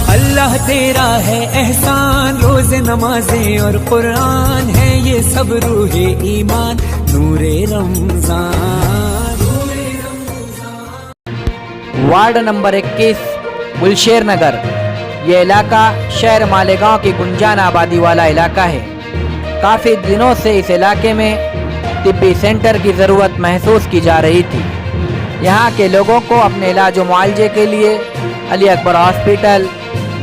अल्लाह तेरा है एहसान, रोज नमाजें और कुरान है ये सब रूहे ईमान, नूरे रमजान। वार्ड नंबर 21 गुलशेर नगर। ये इलाका शहर मालेगांव की गुंजान आबादी वाला इलाका है। काफ़ी दिनों से इस इलाके में तिब्बी सेंटर की ज़रूरत महसूस की जा रही थी। यहाँ के लोगों को अपने इलाज व मुआवजे के लिए Ali Akbar hospital,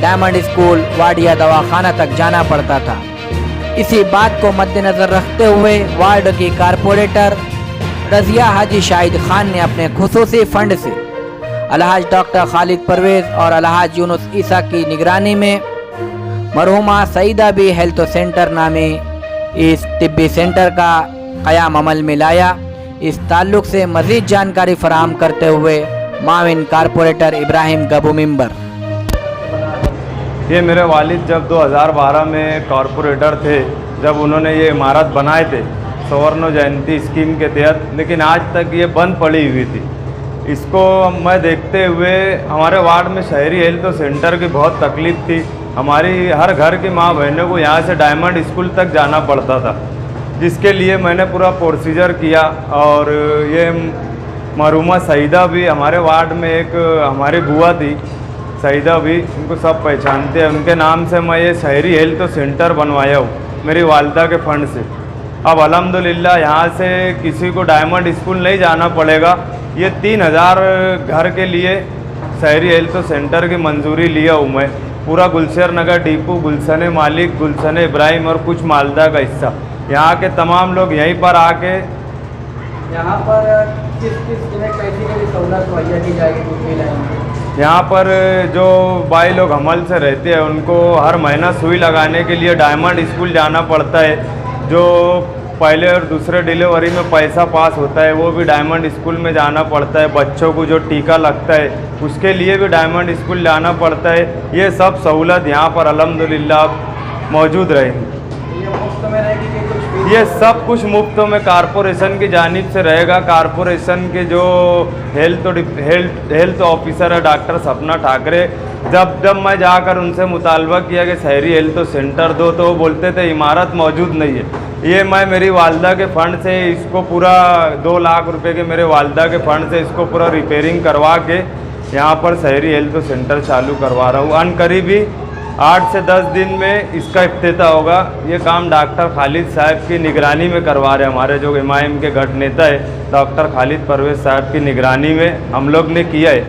diamond school, Wadia दवाखाना तक जाना पड़ता था। इसी बात को मद्देनज़र रखते हुए वार्ड की कारपोरेटर रज़िया हाजी शाहिद खान ने अपने खुसूसी फंड से अलहाज डॉक्टर खालिद परवेज़ और अलहाज यूनुस ईसा की निगरानी में मरहुमा सईदा बी हेल्थ सेंटर नामी इस तिब्बी सेंटर का क़याम अमल में लाया। इस ताल्लुक़ से मज़ीद जानकारी फराहम करते हुए माविन कारपोरेटर इब्राहिम गबू मिंबर। ये मेरे वालिद जब 2012 में कॉरपोरेटर थे, जब उन्होंने ये इमारत बनाए थे स्वर्ण जयंती स्कीम के तहत, लेकिन आज तक ये बंद पड़ी हुई थी। इसको मैं देखते हुए हमारे वार्ड में शहरी हेल्थ सेंटर की बहुत तकलीफ़ थी। हमारी हर घर की माँ बहनों को यहाँ से डायमंड स्कूल तक जाना पड़ता था, जिसके लिए मैंने पूरा प्रोसीजर किया। और ये मरहुमा सईदा भी हमारे वार्ड में एक हमारी बुआ थी, सईदा भी, उनको सब पहचानते हैं। उनके नाम से मैं ये शहरी हेल्थ सेंटर बनवाया हूँ मेरी वालदा के फ़ंड से। अब अल्हम्दुलिल्लाह यहाँ से किसी को डायमंड स्कूल नहीं जाना पड़ेगा। ये 3000 घर के लिए शहरी हेल्थ सेंटर की मंजूरी लिया हूँ मैं। पूरा गुलशेर नगर डिपो, गुलशन मालिक, गुलशन इब्राहिम और कुछ मालदा का हिस्सा, यहाँ के तमाम लोग यहीं पर आके यहाँ पर किस तरह कैसी सहूलत मुहैया की जाएगी? यहाँ पर जो भाई लोग हमल से रहते हैं उनको हर महीना सुई लगाने के लिए डायमंड स्कूल जाना पड़ता है। जो पहले और दूसरे डिलीवरी में पैसा पास होता है वो भी डायमंड स्कूल में जाना पड़ता है। बच्चों को जो टीका लगता है उसके लिए भी डायमंड स्कूल जाना पड़ता है। ये सब सहूलत यहाँ पर अल्हम्दुलिल्लाह मौजूद रहेगी। ये सब कुछ मुफ्त में कारपोरेशन की जानिब से रहेगा। कारपोरेशन के जो हेल्थ ऑफिसर है डॉक्टर सपना ठाकरे, जब मैं जाकर उनसे मुतालबा किया कि शहरी हेल्थ सेंटर दो, तो वो बोलते थे इमारत मौजूद नहीं है। ये मैं मेरी वालदा के फ़ंड से इसको पूरा 2 लाख रुपए के मेरे वालदा के फ़ंड से इसको पूरा रिपेयरिंग करवा के यहाँ पर शहरी हेल्थ सेंटर चालू करवा रहा हूँ। अनकरीबी 8 से 10 दिन में इसका इफ्तिताह होगा। ये काम डॉक्टर खालिद साहब की निगरानी में करवा रहे हैं। हमारे जो एमआईएम के गठ नेता है डॉक्टर खालिद परवेज़ साहब की निगरानी में हम लोग ने किया है।